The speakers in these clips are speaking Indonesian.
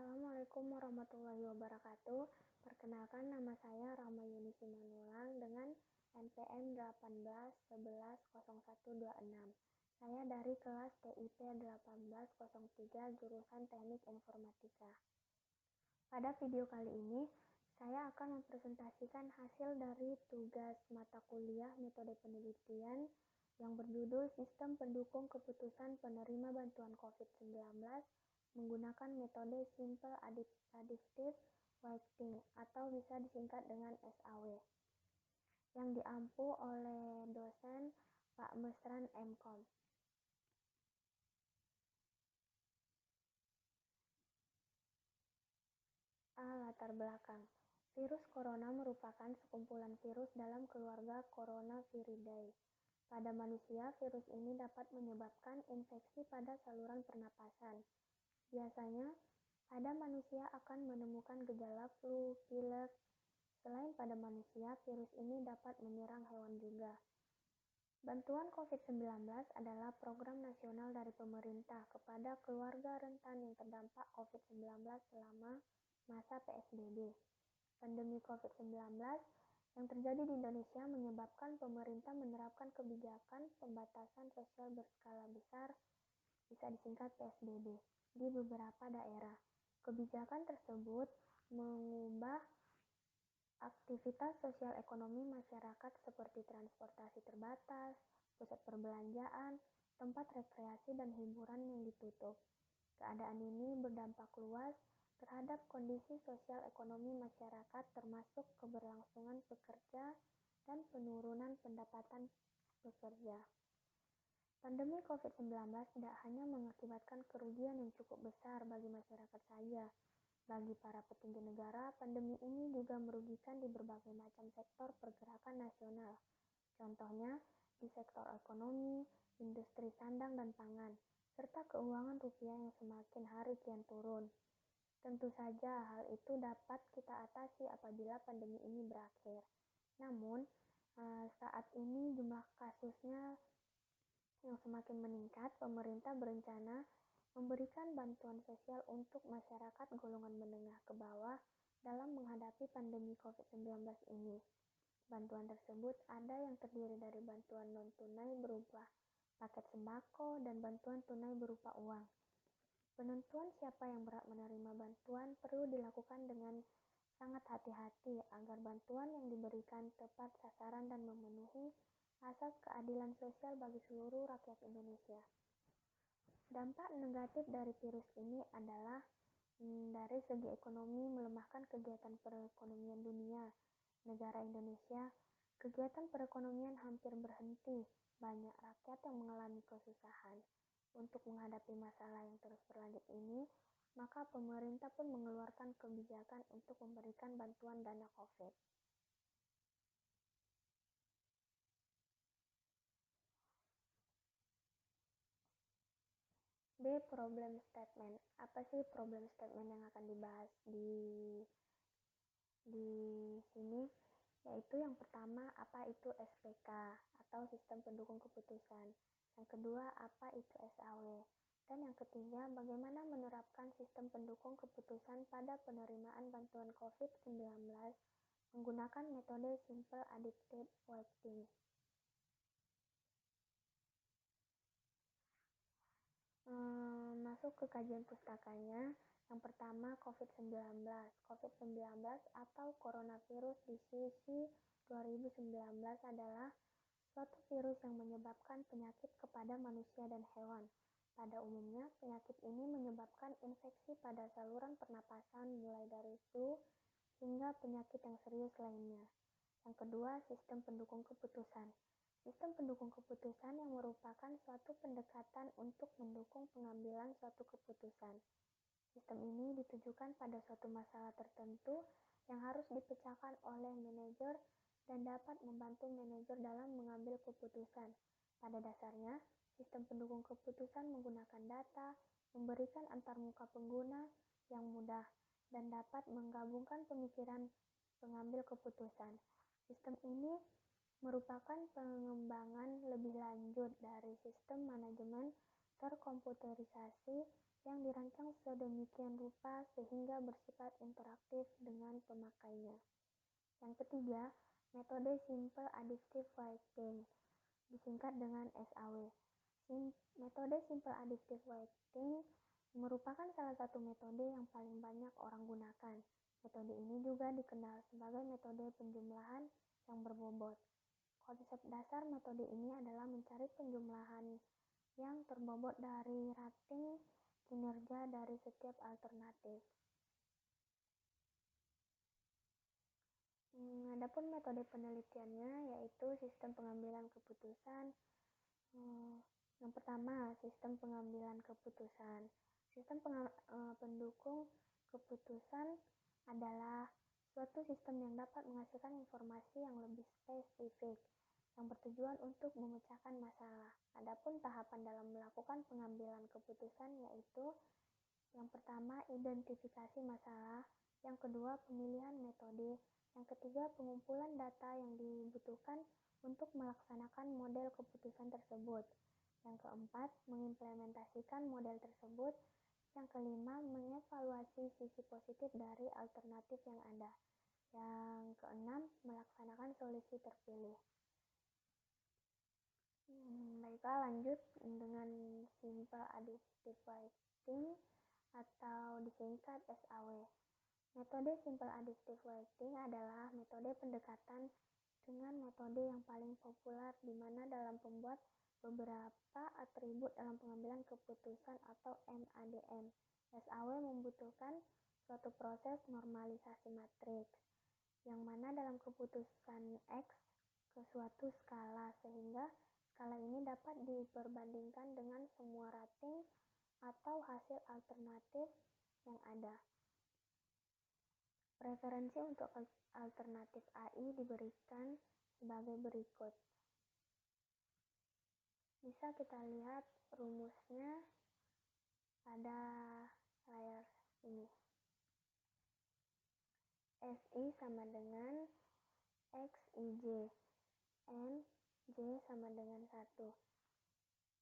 Assalamualaikum warahmatullahi wabarakatuh. Perkenalkan, nama saya Rama Yuni Simanulang dengan NPM 18110126. Saya dari kelas TIP 1803 jurusan Teknik Informatika. Pada video kali ini, saya akan mempresentasikan hasil dari tugas mata kuliah metode penelitian yang berjudul Sistem Pendukung Keputusan Penerima Bantuan COVID-19 menggunakan metode Simple Adaptive Weighting atau bisa disingkat dengan SAW, yang diampu oleh dosen Pak Mesran MKom. Latar belakang. Virus corona merupakan sekumpulan virus dalam keluarga Coronaviridae. Pada manusia, virus ini dapat menyebabkan infeksi pada saluran pernapasan. Biasanya, pada manusia akan menemukan gejala flu, pilek. Selain pada manusia, virus ini dapat menyerang hewan juga. Bantuan COVID-19 adalah program nasional dari pemerintah kepada keluarga rentan yang terdampak COVID-19 selama masa PSBB. Pandemi COVID-19 yang terjadi di Indonesia menyebabkan pemerintah menerapkan kebijakan pembatasan sosial berskala besar, bisa disingkat PSBB, di beberapa daerah. Kebijakan tersebut mengubah aktivitas sosial ekonomi masyarakat seperti transportasi terbatas, pusat perbelanjaan, tempat rekreasi dan hiburan yang ditutup. Keadaan ini berdampak luas terhadap kondisi sosial ekonomi masyarakat termasuk keberlangsungan pekerja dan penurunan pendapatan pekerja. Pandemi COVID-19 tidak hanya mengakibatkan kerugian yang cukup besar bagi masyarakat saja. Bagi para petinggi negara, pandemi ini juga merugikan di berbagai macam sektor pergerakan nasional. Contohnya, di sektor ekonomi, industri sandang dan pangan, serta keuangan rupiah yang semakin hari kian turun. Tentu saja hal itu dapat kita atasi apabila pandemi ini berakhir. Namun, saat ini jumlah kasusnya yang semakin meningkat, pemerintah berencana memberikan bantuan sosial untuk masyarakat golongan menengah ke bawah dalam menghadapi pandemi COVID-19 ini. Bantuan tersebut ada yang terdiri dari bantuan non-tunai berupa paket sembako dan bantuan tunai berupa uang. Penentuan siapa yang berhak menerima bantuan perlu dilakukan dengan sangat hati-hati agar bantuan yang diberikan tepat sasaran dan memenuhi asas keadilan sosial bagi seluruh rakyat Indonesia. Dampak negatif dari virus ini adalah dari segi ekonomi melemahkan kegiatan perekonomian dunia. Negara Indonesia, kegiatan perekonomian hampir berhenti. Banyak rakyat yang mengalami kesusahan. Untuk menghadapi masalah yang terus berlanjut ini, maka pemerintah pun mengeluarkan kebijakan untuk memberikan bantuan dana COVID. B. Problem statement. Apa sih problem statement yang akan dibahas di sini? Yaitu yang pertama, apa itu SPK atau Sistem Pendukung Keputusan. Yang kedua, apa itu SAW. Dan yang ketiga, bagaimana menerapkan sistem pendukung keputusan pada penerimaan bantuan COVID-19 menggunakan metode Simple Adaptive Weighting. Masuk ke kajian pustakanya. Yang pertama, COVID-19. COVID-19 atau coronavirus disease 2019 adalah suatu virus yang menyebabkan penyakit kepada manusia dan hewan. Pada umumnya, penyakit ini menyebabkan infeksi pada saluran pernapasan mulai dari flu hingga penyakit yang serius lainnya. Yang kedua, sistem pendukung keputusan. Sistem pendukung keputusan yang merupakan suatu pendekatan untuk mendukung pengambilan suatu keputusan. Sistem ini ditujukan pada suatu masalah tertentu yang harus dipecahkan oleh manajer dan dapat membantu manajer dalam mengambil keputusan. Pada dasarnya, sistem pendukung keputusan menggunakan data, memberikan antarmuka pengguna yang mudah, dan dapat menggabungkan pemikiran pengambil keputusan. Sistem ini merupakan pengembangan lebih lanjut dari sistem manajemen terkomputerisasi yang dirancang sedemikian rupa sehingga bersifat interaktif dengan pemakainya. Yang ketiga, metode Simple Adaptive Writing, disingkat dengan SAW. Metode Simple Adaptive Writing merupakan salah satu metode yang paling banyak orang gunakan. Metode ini juga dikenal sebagai metode penjumlahan yang berbobot. Konsep dasar metode ini adalah mencari penjumlahan yang terbobot dari rating kinerja dari setiap alternatif. Adapun metode penelitiannya yaitu sistem pengambilan keputusan. Yang pertama, sistem pengambilan keputusan. Sistem pendukung keputusan adalah suatu sistem yang dapat menghasilkan informasi yang lebih spesifik yang bertujuan untuk memecahkan masalah. Adapun tahapan dalam melakukan pengambilan keputusan yaitu yang pertama, identifikasi masalah, yang kedua, pemilihan metode, yang ketiga, pengumpulan data yang dibutuhkan untuk melaksanakan model keputusan tersebut, yang keempat, mengimplementasikan model tersebut, yang kelima, mengevaluasi sisi positif dari alternatif yang ada, yang keenam, melaksanakan solusi terpilih. Baiklah, lanjut dengan Simple Adaptive Writing atau disingkat SAW. Metode Simple Adaptive Writing adalah metode pendekatan dengan metode yang paling populer di mana dalam membuat beberapa atribut dalam pengambilan keputusan atau MADM. SAW membutuhkan suatu proses normalisasi matriks, yang mana dalam keputusan X ke suatu skala sehingga skala ini dapat diperbandingkan dengan semua rating atau hasil alternatif yang ada. Preferensi untuk alternatif AI diberikan sebagai berikut. Bisa kita lihat rumusnya pada layar ini. SI sama dengan XIJ, N, J sama dengan 1.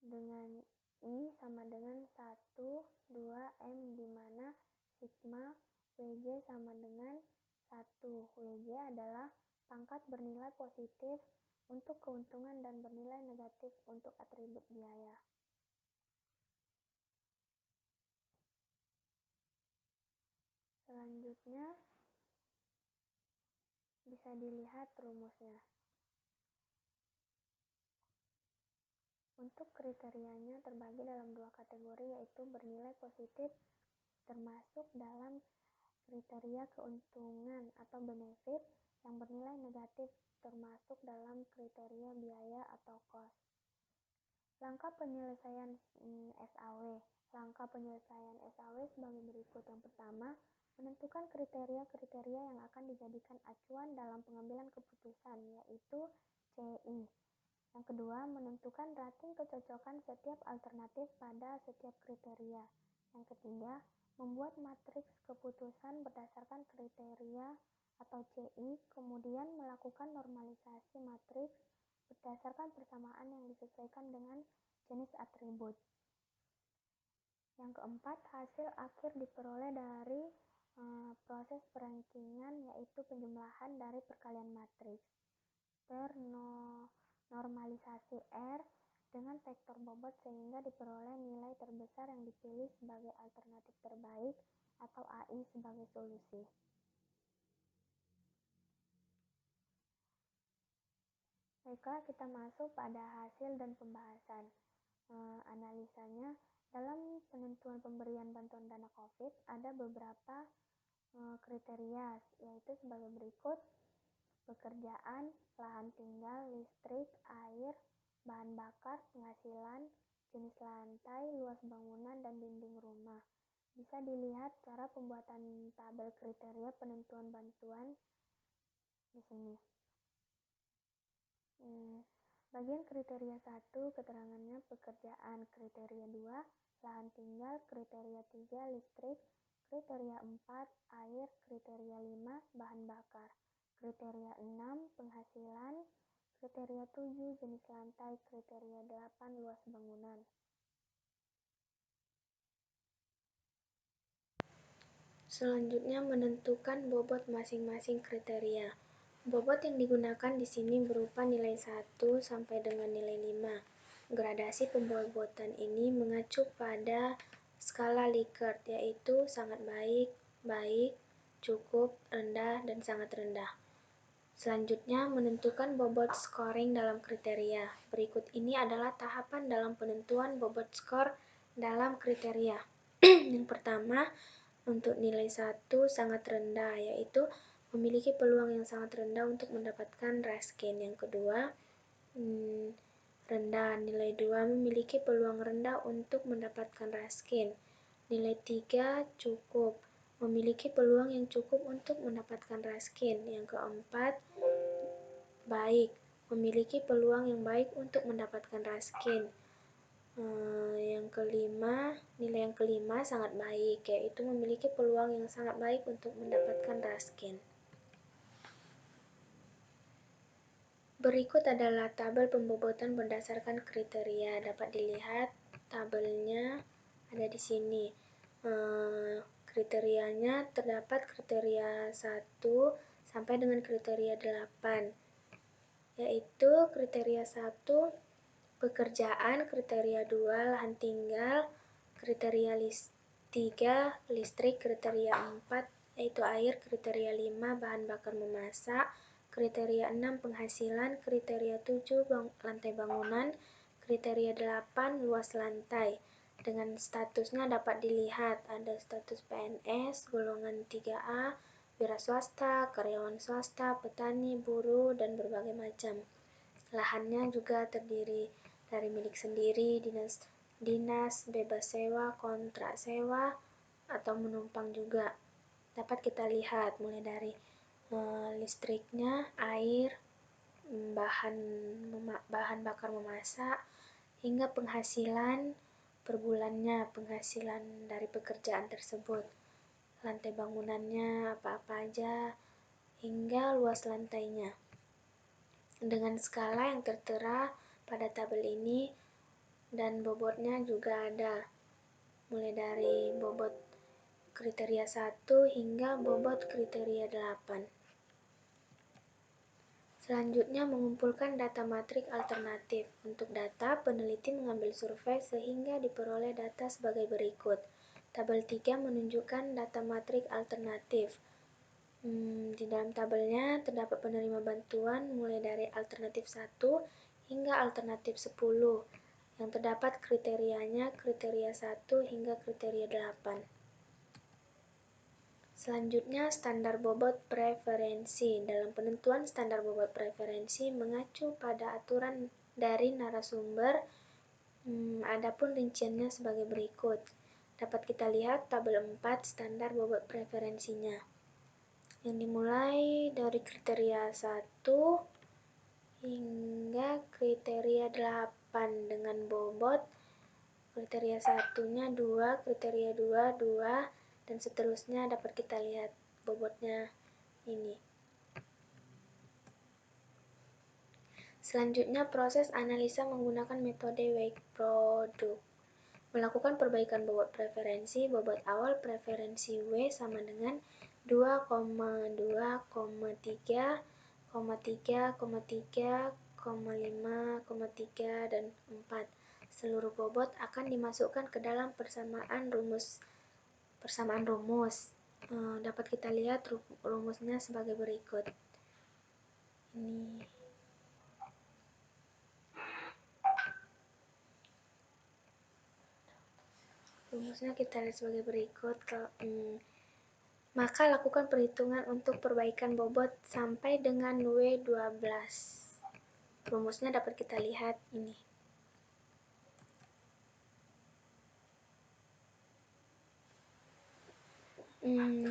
Dengan I sama dengan 1, 2, M di mana sigma WJ sama dengan 1. WJ adalah pangkat bernilai positif untuk keuntungan dan bernilai negatif untuk atribut biaya. Selanjutnya bisa dilihat rumusnya. Untuk kriterianya terbagi dalam dua kategori yaitu bernilai positif termasuk dalam kriteria keuntungan atau benefit, yang bernilai negatif termasuk dalam kriteria biaya atau cost. Langkah penyelesaian SAW. Langkah penyelesaian SAW sebagai berikut. Yang pertama, menentukan kriteria-kriteria yang akan dijadikan acuan dalam pengambilan keputusan, yaitu CI. Yang kedua, menentukan rating kecocokan setiap alternatif pada setiap kriteria. Yang ketiga, membuat matriks keputusan berdasarkan kriteria atau CI, kemudian melakukan normalisasi matriks berdasarkan persamaan yang disesuaikan dengan jenis atribut. Yang keempat, hasil akhir diperoleh dari proses perankingan yaitu penjumlahan dari perkalian matriks. Normalisasi R dengan vektor bobot sehingga diperoleh nilai terbesar yang dipilih sebagai alternatif terbaik atau AI sebagai solusi. Baiklah, kita masuk pada hasil dan pembahasan. Analisanya, dalam penentuan pemberian bantuan dana COVID ada beberapa kriteria yaitu sebagai berikut: pekerjaan, lahan tinggal, listrik, air, bahan bakar, penghasilan, jenis lantai, luas bangunan, dan dinding rumah. Bisa dilihat cara pembuatan tabel kriteria penentuan bantuan di sini. Bagian kriteria 1, keterangannya pekerjaan, kriteria 2, lahan tinggal, kriteria 3, listrik, kriteria 4, air, kriteria 5, bahan bakar, kriteria 6, penghasilan, kriteria 7, jenis lantai, kriteria 8, luas bangunan. Selanjutnya, menentukan bobot masing-masing kriteria. Bobot yang digunakan di sini berupa nilai 1 sampai dengan nilai 5. Gradasi pembobotan ini mengacu pada skala Likert, yaitu sangat baik, baik, cukup, rendah, dan sangat rendah. Selanjutnya, menentukan bobot scoring dalam kriteria. Berikut ini adalah tahapan dalam penentuan bobot skor dalam kriteria. Yang pertama, untuk nilai 1 sangat rendah, yaitu memiliki peluang yang sangat rendah untuk mendapatkan raskin. Yang kedua, rendah. Nilai 2 memiliki peluang rendah untuk mendapatkan raskin. Nilai 3 cukup, memiliki peluang yang cukup untuk mendapatkan raskin. Yang keempat, baik, memiliki peluang yang baik untuk mendapatkan raskin. Nilai yang kelima sangat baik, yaitu memiliki peluang yang sangat baik untuk mendapatkan raskin. Berikut adalah tabel pembobotan berdasarkan kriteria. Dapat dilihat tabelnya ada di sini. Kriterianya terdapat kriteria 1 sampai dengan kriteria 8, yaitu kriteria 1 pekerjaan, kriteria 2 lahan tinggal, kriteria 3 listrik, kriteria 4 yaitu air, kriteria 5 bahan bakar memasak, kriteria 6 penghasilan, kriteria 7 lantai bangunan, kriteria 8 luas lantai. Dengan statusnya dapat dilihat ada status PNS, golongan 3A, wira swasta, karyawan swasta, petani, buruh, dan berbagai macam. Lahannya juga terdiri dari milik sendiri, dinas, bebas sewa, kontrak sewa, atau menumpang juga. Dapat kita lihat mulai dari listriknya, air, bahan bakar memasak, hingga penghasilan per bulannya, penghasilan dari pekerjaan tersebut, lantai bangunannya apa-apa aja, hingga luas lantainya. Dengan skala yang tertera pada tabel ini, dan bobotnya juga ada, mulai dari bobot kriteria 1 hingga bobot kriteria 8. Selanjutnya, mengumpulkan data matrik alternatif. Untuk data, peneliti mengambil survei sehingga diperoleh data sebagai berikut. Tabel 3 menunjukkan data matrik alternatif. Di dalam tabelnya terdapat penerima bantuan mulai dari alternatif 1 hingga alternatif 10. Yang terdapat kriterianya kriteria 1 hingga kriteria 8. Selanjutnya, standar bobot preferensi. Dalam penentuan standar bobot preferensi mengacu pada aturan dari narasumber, adapun rinciannya sebagai berikut. Dapat kita lihat tabel 4 standar bobot preferensinya. Yang dimulai dari kriteria 1 hingga kriteria 8 dengan bobot kriteria 1-nya 2, kriteria 2, 2, dan seterusnya dapat kita lihat bobotnya ini. Selanjutnya, proses analisa menggunakan metode weight product. Melakukan perbaikan bobot preferensi, bobot awal preferensi W sama dengan 2,2,3, 3,3, 5,3, dan 4. Seluruh bobot akan dimasukkan ke dalam persamaan rumus. Dapat kita lihat rumusnya sebagai berikut. Ini rumusnya kita lihat sebagai berikut. Maka lakukan perhitungan untuk perbaikan bobot sampai dengan W12. Rumusnya dapat kita lihat ini.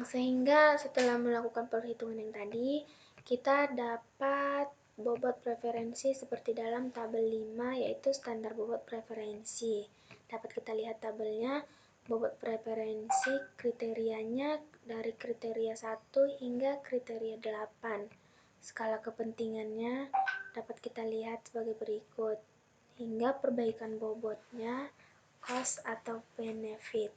Sehingga setelah melakukan perhitungan yang tadi, kita dapat bobot preferensi seperti dalam tabel 5, yaitu standar bobot preferensi. Dapat kita lihat tabelnya, bobot preferensi kriterianya dari kriteria 1 hingga kriteria 8. Skala kepentingannya dapat kita lihat sebagai berikut, hingga perbaikan bobotnya, cost atau benefit.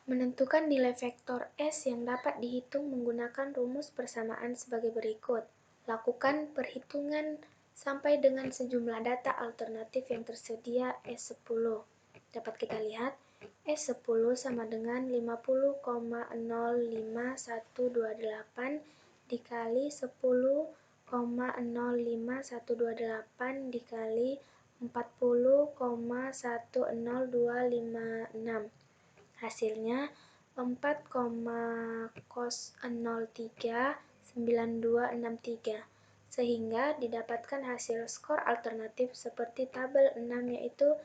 Menentukan nilai vektor S yang dapat dihitung menggunakan rumus persamaan sebagai berikut. Lakukan perhitungan sampai dengan sejumlah data alternatif yang tersedia S10. Dapat kita lihat, S10 sama dengan 50,05128 dikali 10,05128 dikali 40,10256. Hasilnya 4,0039263, sehingga didapatkan hasil skor alternatif seperti tabel 6, yaitu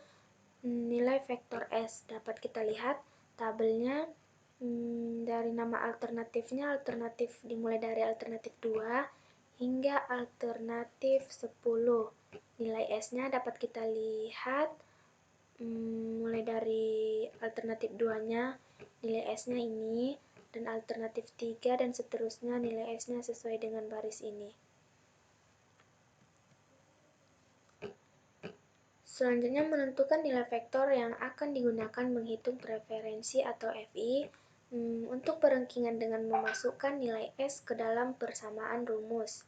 nilai vektor S. Dapat kita lihat tabelnya dari nama alternatifnya, alternatif dimulai dari alternatif 2 hingga alternatif 10. Nilai S-nya dapat kita lihat mulai dari alternatif 2-nya nilai S-nya ini, dan alternatif 3 dan seterusnya nilai S-nya sesuai dengan baris ini. Selanjutnya, menentukan nilai vektor yang akan digunakan menghitung preferensi atau FI untuk perengkingan dengan memasukkan nilai S ke dalam persamaan rumus,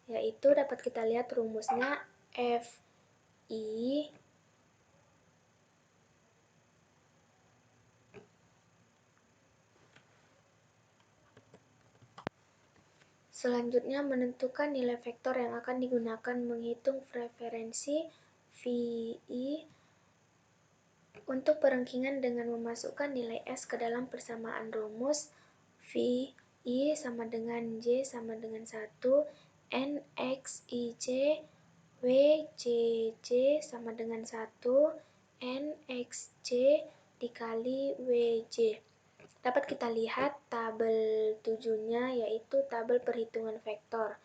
yaitu dapat kita lihat rumusnya FI Selanjutnya, menentukan nilai vektor yang akan digunakan menghitung preferensi VI untuk perengkingan dengan memasukkan nilai S ke dalam persamaan rumus VI sama dengan J sama dengan 1, NXIJ, WJJ sama dengan 1, NXJ dikali WJ. Dapat kita lihat tabel 7-nya, yaitu tabel perhitungan vektor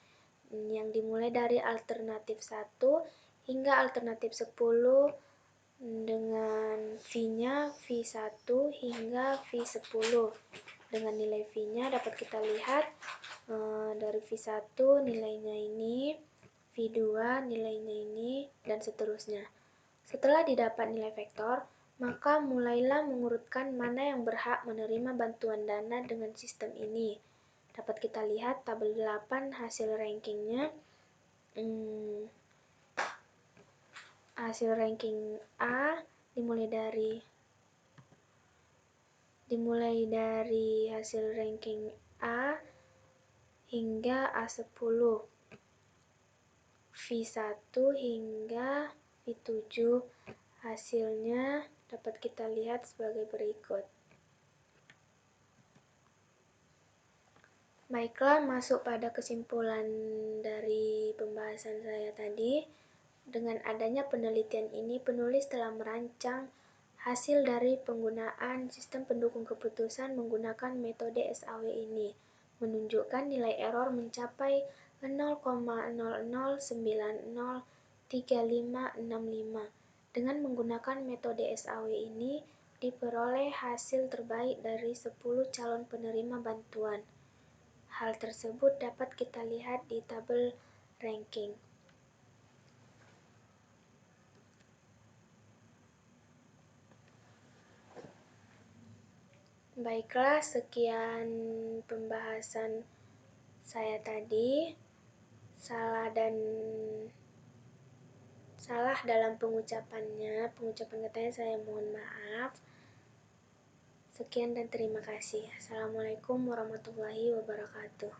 yang dimulai dari alternatif 1 hingga alternatif 10 dengan V-nya V1 hingga V10. Dengan nilai V-nya dapat kita lihat dari V1 nilainya ini, V2 nilainya ini, dan seterusnya. Setelah didapat nilai vektor, maka mulailah mengurutkan mana yang berhak menerima bantuan dana dengan sistem ini. Dapat kita lihat tabel 8 hasil rankingnya. Hasil ranking A dimulai dari hasil ranking A hingga A10, V1 hingga V7. Hasilnya dapat kita lihat sebagai berikut. Baiklah, masuk pada kesimpulan dari pembahasan saya tadi. Dengan adanya penelitian ini, penulis telah merancang hasil dari penggunaan sistem pendukung keputusan menggunakan metode SAW ini, menunjukkan nilai error mencapai 0,00903565. Dengan menggunakan metode SAW ini, diperoleh hasil terbaik dari 10 calon penerima bantuan. Hal tersebut dapat kita lihat di tabel ranking. Baiklah, sekian pembahasan saya tadi. Salah dalam pengucapan katanya saya mohon maaf. Sekian dan terima kasih. Assalamualaikum warahmatullahi wabarakatuh.